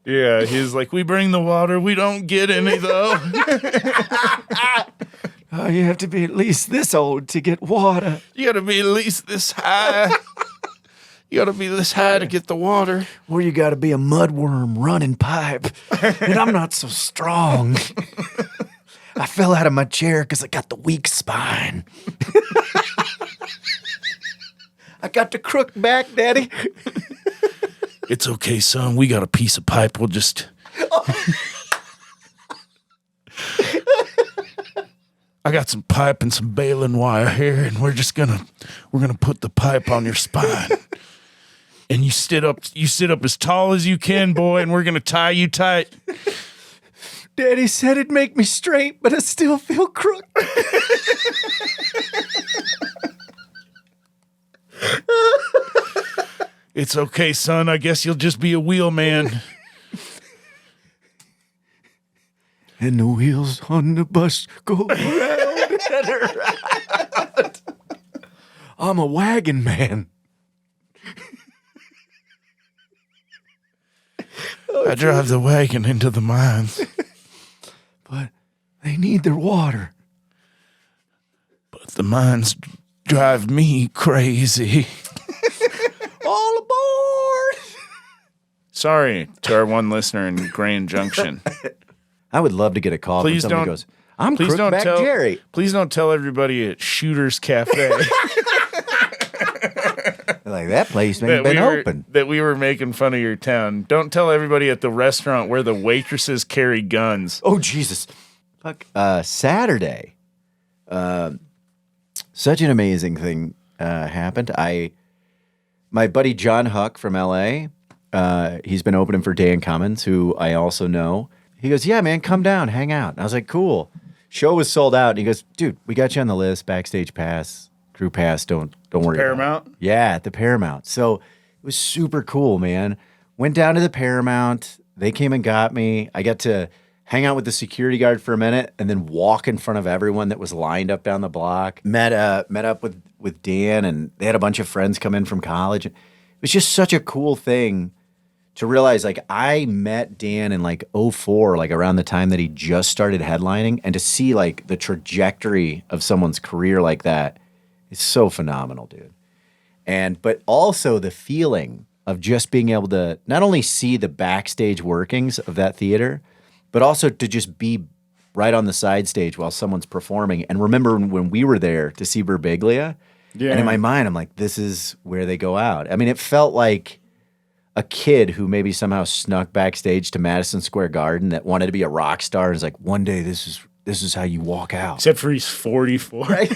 Yeah, he's like, we bring the water, we don't get any, though. Oh, you have to be at least this old to get water. You gotta be at least this high. You gotta be this high to get the water. Or you gotta be a mudworm running pipe. And I'm not so strong. I fell out of my chair because I got the weak spine. I got the crook back, Daddy. It's okay, son. We got a piece of pipe. We'll just... I got some pipe and some baling wire here, and we're gonna put the pipe on your spine. And you sit up as tall as you can, boy, and we're gonna tie you tight. Daddy said it'd make me straight, but I still feel crooked. It's okay, son. I guess you'll just be a wheelman. And the wheels on the bus go round and around. I'm a wagon man. I drive the wagon into the mines. But they need their water. But the mines drive me crazy. All aboard! Sorry to our one listener in Grand Junction. I would love to get a call Please from somebody don't- who goes, I'm Please don't Crookback tell Jerry. Please don't tell everybody at Shooter's Cafe Like, that place ain't been open. that we were making fun of your town. Don't tell everybody at the restaurant where the waitresses carry guns. Oh, Jesus. Fuck. Saturday. Such an amazing thing happened. My buddy John Huck from LA, he's been opening for Dan Cummins, who I also know. He goes, yeah, man, come down, hang out. And I was like, cool. Show was sold out. And he goes, dude, we got you on the list, backstage pass, crew pass, don't worry Paramount? about it. Yeah, at the Paramount. So it was super cool, man. Went down to the Paramount. They came and got me. I got to hang out with the security guard for a minute and then walk in front of everyone that was lined up down the block. Met up with Dan, and they had a bunch of friends come in from college. It was just such a cool thing to realize, like, I met Dan in like '04, like around the time that he just started headlining, and to see like the trajectory of someone's career like that is so phenomenal, dude. But also the feeling of just being able to not only see the backstage workings of that theater, but also to just be right on the side stage while someone's performing. And remember when we were there to see Birbiglia, and in my mind, I'm like, this is where they go out. I mean, it felt like a kid who maybe somehow snuck backstage to Madison Square Garden that wanted to be a rock star and is like, one day this is how you walk out. Except for he's 44. Right?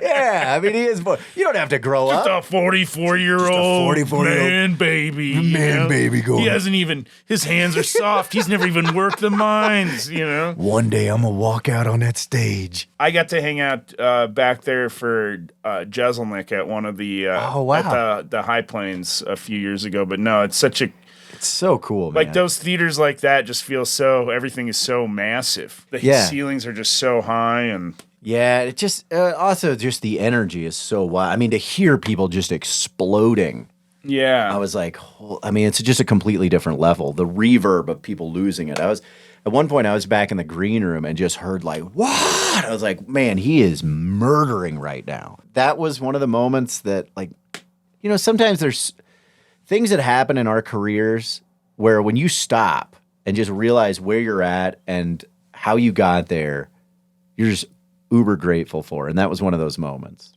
Yeah, I mean, he is. You don't have to grow Just up. a 44-year-old 44-year-old man baby. man baby going. He hasn't even, his hands are soft. He's never even worked the mines, you know? One day I'm gonna walk out on that stage. I got to hang out back there for Jeselnik at one of the Oh, wow. at the High Plains a few years ago. But no, it's such a It's so cool, man. like those theaters like that just feel so, everything is so massive. The ceilings are just so high, and Yeah, it just also just the energy is so wild. I mean, to hear people just exploding, yeah. I was like, I mean, it's just a completely different level. The reverb of people losing it. At one point I was back in the green room and just heard like, what? I was like, man, he is murdering right now. That was one of the moments that, like, you know, sometimes there's things that happen in our careers where when you stop and just realize where you're at and how you got there, you're just uber grateful for. And that was one of those moments.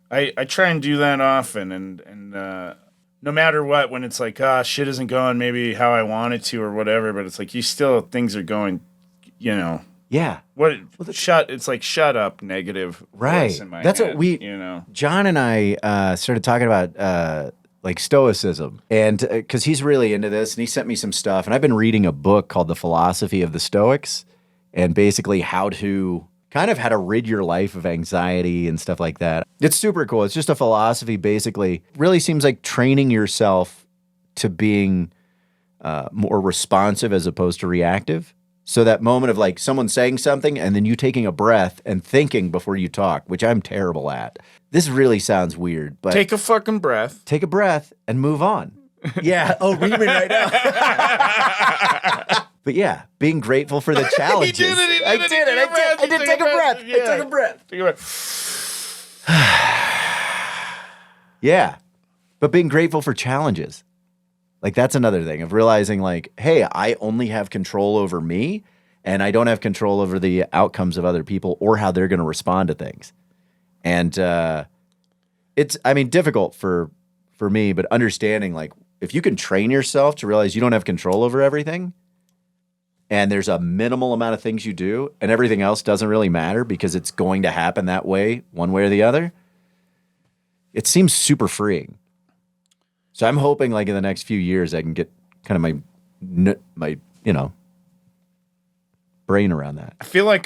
I try and do that often, and no matter what, when it's like, shit isn't going maybe how I want it to or whatever, but it's like things are going, you know. Yeah. It's like shut up, negative. Right. voice in my That's head, what you know. John and I started talking about like stoicism, and because he's really into this, and he sent me some stuff, and I've been reading a book called The Philosophy of the Stoics, and basically how to rid your life of anxiety and stuff like that. It's super cool. It's just a philosophy, basically. Really seems like training yourself to being more responsive as opposed to reactive. So that moment of like someone saying something and then you taking a breath and thinking before you talk, which I'm terrible at. This really sounds weird, but Take a fucking breath. take a breath and move on. Yeah. Oh, read me right now. But yeah, being grateful for the challenges. He did it. I did it. I did take a breath. Yeah. I took a breath. Take a breath. Yeah. But being grateful for challenges. Like, that's another thing of realizing, like, hey, I only have control over me, and I don't have control over the outcomes of other people or how they're going to respond to things. And it's, I mean, difficult for me, but understanding, like, if you can train yourself to realize you don't have control over everything, and there's a minimal amount of things you do, and everything else doesn't really matter because it's going to happen that way, one way or the other, it seems super freeing. So I'm hoping, like, in the next few years, I can get kind of my brain around that. I feel like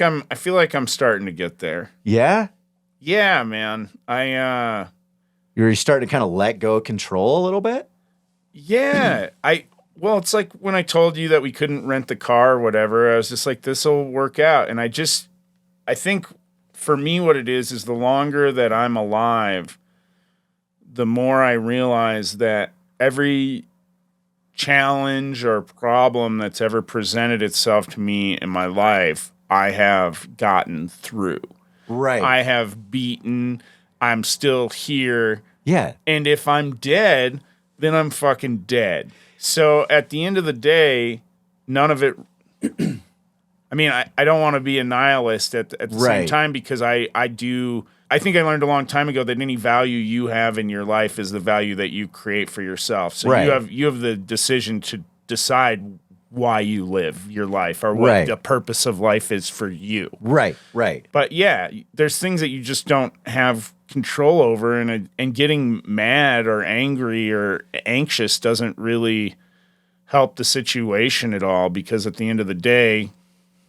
I'm starting to get there. Yeah? Yeah, man. You're starting to kind of let go of control a little bit? Yeah. Well, it's like when I told you that we couldn't rent the car or whatever, I was just like, this will work out. And I think for me, what it is the longer that I'm alive, the more I realize that every challenge or problem that's ever presented itself to me in my life, I have gotten through. Right. I have beaten. I'm still here. Yeah. And if I'm dead, then I'm fucking dead. So at the end of the day, none of it. I mean, I don't want to be a nihilist at the same time, because I think I learned a long time ago that any value you have in your life is the value that you create for yourself. So you have the decision to decide why you live your life, or what the purpose of life is for you. Right, right. But yeah, there's things that you just don't have control over, and getting mad or angry or anxious doesn't really help the situation at all, because at the end of the day,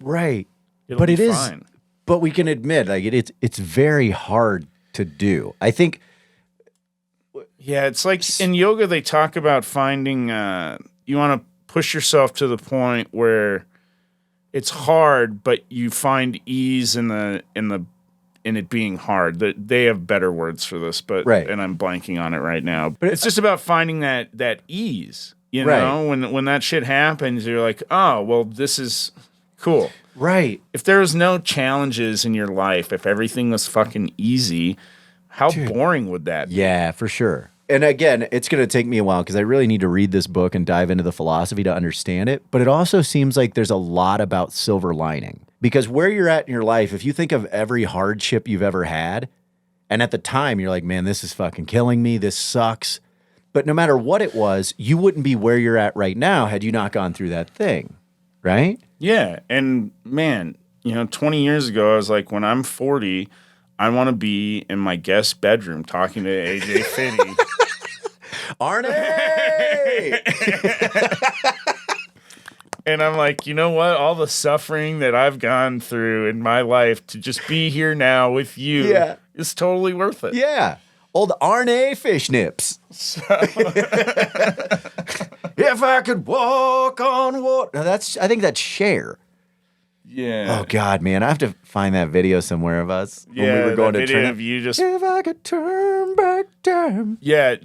right. It'll But be it is fine. But we can admit, like it's very hard to do. I think. Yeah, it's like in yoga they talk about finding. You want to push yourself to the point where it's hard, but you find ease in it being hard. That they have better words for this, but and I'm blanking on it right now. But it's just about finding that ease. You know, when that shit happens, you're like, oh well, this is cool. Right. If there was no challenges in your life, if everything was fucking easy, how boring would that be? Yeah, for sure. And again, it's going to take me a while because I really need to read this book and dive into the philosophy to understand it. But it also seems like there's a lot about silver lining, because where you're at in your life, if you think of every hardship you've ever had, and at the time you're like, man, this is fucking killing me. This sucks. But no matter what it was, you wouldn't be where you're at right now had you not gone through that thing. Right? Yeah. And man, 20 years ago, I was like, when I'm 40, I want to be in my guest bedroom talking to AJ Finney. Arnie! And I'm like, you know what? All the suffering that I've gone through in my life to just be here now with you is totally worth it. Yeah. Old Arnie fish nips. If I could walk on water. Now I think that's Cher. Yeah. Oh God, man, I have to find that video somewhere of us when we were going to video of you just. If I could turn back time. Yeah,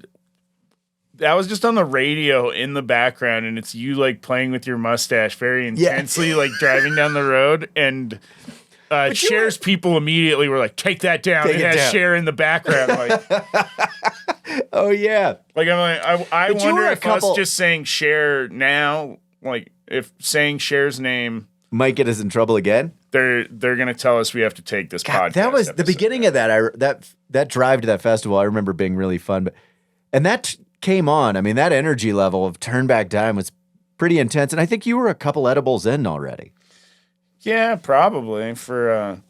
that was just on the radio in the background, and it's you like playing with your mustache very intensely, like driving down the road, and Cher's people immediately were like, "Take that down." It has Cher in the background, like. Oh yeah. Like I'm like I wonder if us just saying Cher now, like if saying Cher's name might get us in trouble again. They're gonna tell us we have to take this podcast. That was the beginning of that. That drive to that festival, I remember being really fun. And that came on. I mean, that energy level of Turn Back Time was pretty intense. And I think you were a couple edibles in already. Yeah, probably for a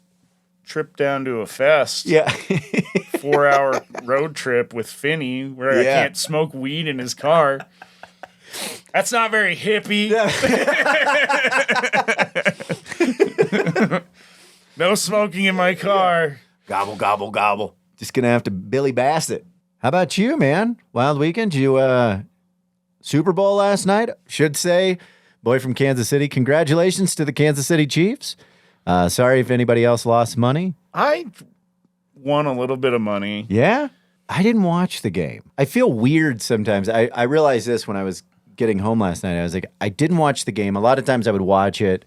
trip down to a fest. Yeah. 4-hour road trip with Finney where I can't smoke weed in his car. That's not very hippie. No smoking in my car. Gobble, gobble, gobble. Just going to have to Billy Bass it. How about you, man? Wild weekend? You Super Bowl last night? Should say, boy from Kansas City, congratulations to the Kansas City Chiefs. Sorry if anybody else lost money. I won a little bit of money. Yeah? I didn't watch the game. I feel weird sometimes. I realized this when I was getting home last night. I was like, I didn't watch the game. A lot of times I would watch it.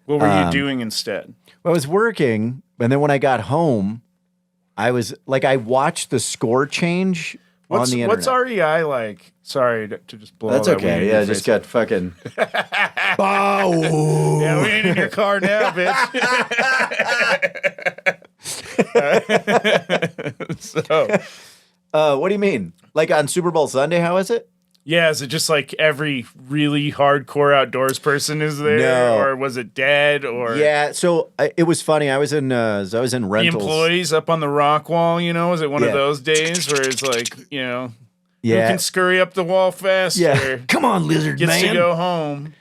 What were you doing instead? I was working, and then when I got home, I was like, I watched the score change on the internet. What's REI like? Sorry to just blow That's all that okay. weed in Yeah, your just face. got fucking. Bow. Yeah, we ain't in your car now, bitch. What do you mean? Like on Super Bowl Sunday? How is it? Yeah, is it just like every really hardcore outdoors person is there, No. or was it dead, or Yeah. So it was funny. I was in the rentals. employees up on the rock wall? Is it one of those days where it's like who can scurry up the wall faster? Yeah. Come on, lizard Gets man. to go home.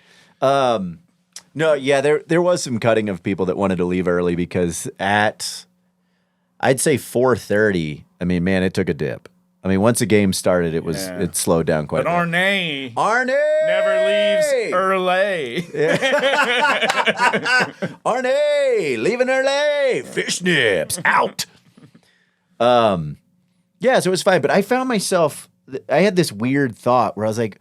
No, yeah, there was some cutting of people that wanted to leave early because at, I'd say 4:30, I mean, man, it took a dip. I mean, once the game started, it slowed down quite But a bit. Arne never leaves early. Arne, leaving early. Fish nips, out. Yeah, so it was fine. But I found myself, I had this weird thought where I was like,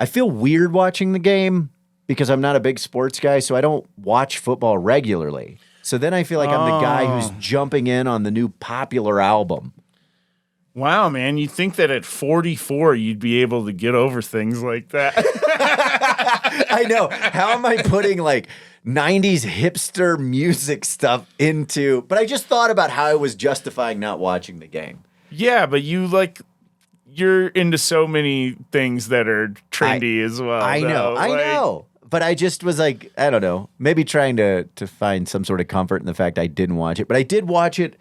I feel weird watching the game because I'm not a big sports guy, so I don't watch football regularly. So then I feel like I'm the guy who's jumping in on the new popular album. Wow, man, you think that at 44 you'd be able to get over things like that. I know. How am I putting like 90s hipster music stuff into? But I just thought about how I was justifying not watching the game. Yeah, but you're into so many things that are trendy as well. I know. I know. But I just was like, I don't know, maybe trying to find some sort of comfort in the fact I didn't watch it. But I did watch it.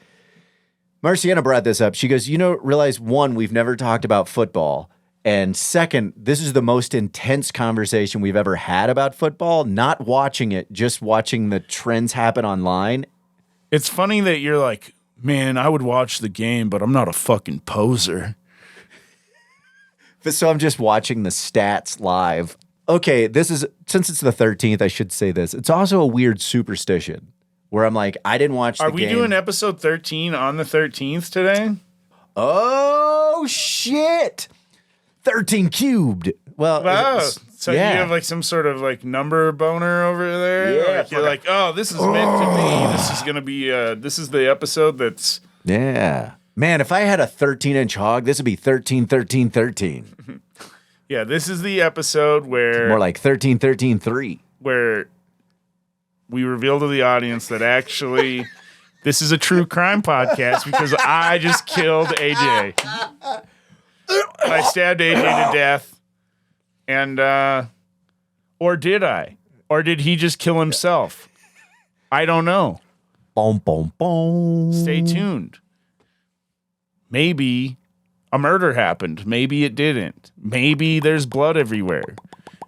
Marciana brought this up. She goes, realize one, we've never talked about football. And second, this is the most intense conversation we've ever had about football. Not watching it, just watching the trends happen online. It's funny that you're like, man, I would watch the game, but I'm not a fucking poser. So I'm just watching the stats live. Okay, since it's the 13th, I should say this. It's also a weird superstition. Where I'm like, I didn't watch the game. Are we doing episode 13 on the 13th today? Oh, shit. 13 cubed. Well, wow. So you have like some sort of like number boner over there? Yeah. Like you're like, oh, this is meant to be. This is going to be, this is the episode that's. Yeah. Man, if I had a 13-inch hog, this would be 13, 13, 13. Yeah, this is the episode where. More like 13, 13, 3. Where we reveal to the audience that actually this is a true crime podcast because I just killed AJ. I stabbed AJ to death. And, or did I? Or did he just kill himself? I don't know. Boom, boom, boom. Stay tuned. Maybe a murder happened. Maybe it didn't. Maybe there's blood everywhere.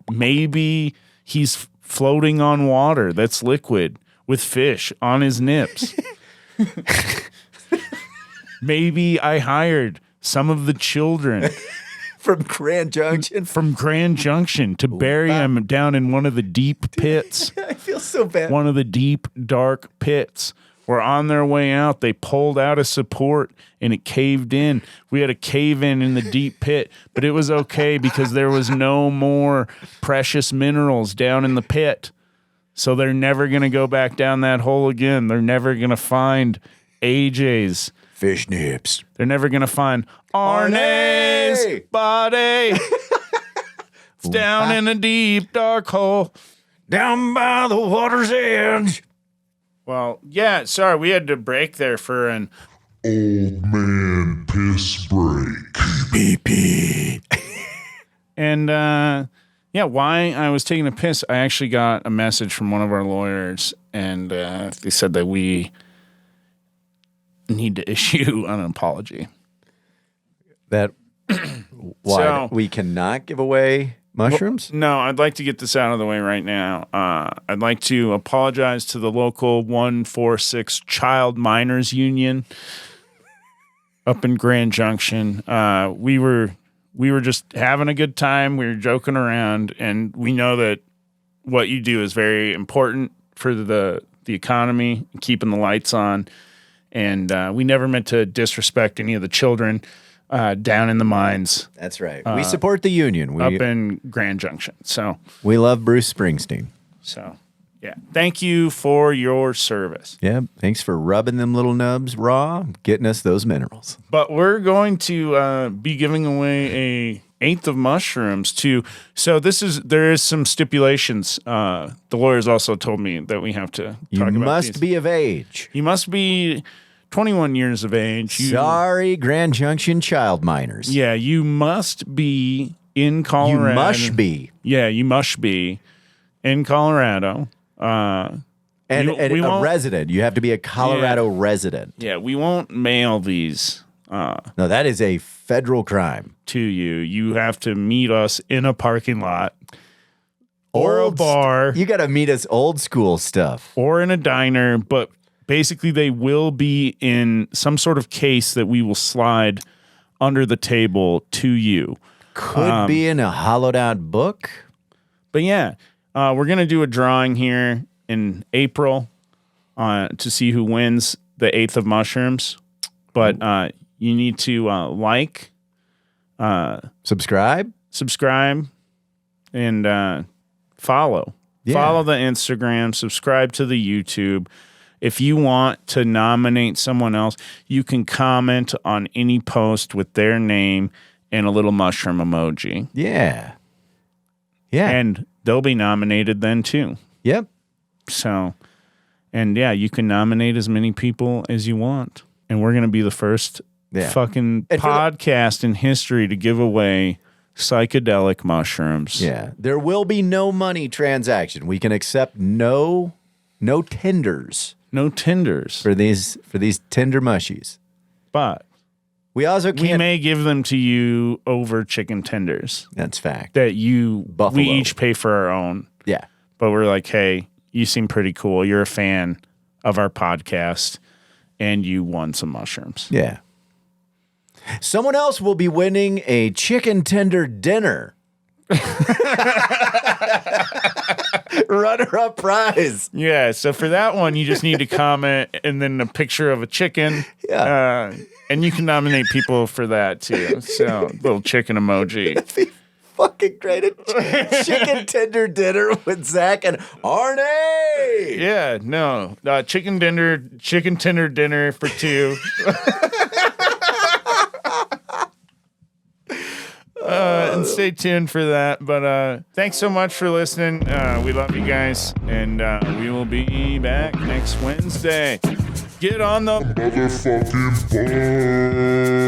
Maybe he's floating on water that's liquid with fish on his nips. Maybe I hired some of the children from Grand Junction to bury him down in one of the deep pits. I feel so bad. One of the deep, dark pits. Where on their way out, they pulled out a support and it caved in. We had a cave in the deep pit, but it was okay because there was no more precious minerals down in the pit. So they're never going to go back down that hole again. They're never going to find AJ's fish nips. They're never going to find Arne's body. It's down in a deep, dark hole. Down by the water's edge. Well, yeah, sorry, we had to break there for an old man piss break. Pee-pee. And, yeah, why I was taking a piss, I actually got a message from one of our lawyers, and they said that we need to issue an apology. That why So- we cannot give away mushrooms? No, I'd like to get this out of the way right now. I'd like to apologize to the local 146 Child Miners Union up in Grand Junction. We were just having a good time. We were joking around, and we know that what you do is very important for the economy, keeping the lights on. And we never meant to disrespect any of the children down in the mines. That's right. We support the union. Up in Grand Junction. So we love Bruce Springsteen. So, yeah. Thank you for your service. Yeah. Thanks for rubbing them little nubs raw, getting us those minerals. But we're going to be giving away a eighth of mushrooms to. So there is some stipulations. The lawyers also told me that we have to talk about You must these. be of age. You must be 21 years of age. Sorry, Grand Junction child miners. Yeah, you must be in Colorado. You must be. Yeah, you must be in Colorado. And a resident. You have to be a Colorado resident. Yeah, we won't mail these. No, that is a federal crime. To you. You have to meet us in a parking lot or a bar You got to meet us old school stuff. or in a diner, but basically they will be in some sort of case that we will slide under the table to you. Could be in a hollowed out book. But yeah, we're going to do a drawing here in April to see who wins the 8th of mushrooms. But you need to like, Subscribe, and follow. Yeah. Follow the Instagram, subscribe to the YouTube. If you want to nominate someone else, you can comment on any post with their name and a little mushroom emoji. Yeah. Yeah. And they'll be nominated then too. Yep. So, and yeah, you can nominate as many people as you want. And we're going to be the first fucking And for podcast in history to give away psychedelic mushrooms. Yeah. There will be no money transaction. We can accept no tenders No tenders. for these tender mushies. But We also we can't. may give them to you over chicken tenders That's fact. that Buffalo. we each pay for our own. Yeah. But we're like, hey, you seem pretty cool. You're a fan of our podcast and you won some mushrooms. Yeah. Someone else will be winning a chicken tender dinner. Runner-up prize. Yeah, so for that one, you just need to comment and then a picture of a chicken. Yeah. And you can nominate people for that too. So, little chicken emoji. Fucking great. A chicken tender dinner with Zach and Arne. Yeah, no. Chicken tender dinner for two. And stay tuned for that. But thanks so much for listening. We love you guys. And we will be back next Wednesday. Get on the Motherfucking ball.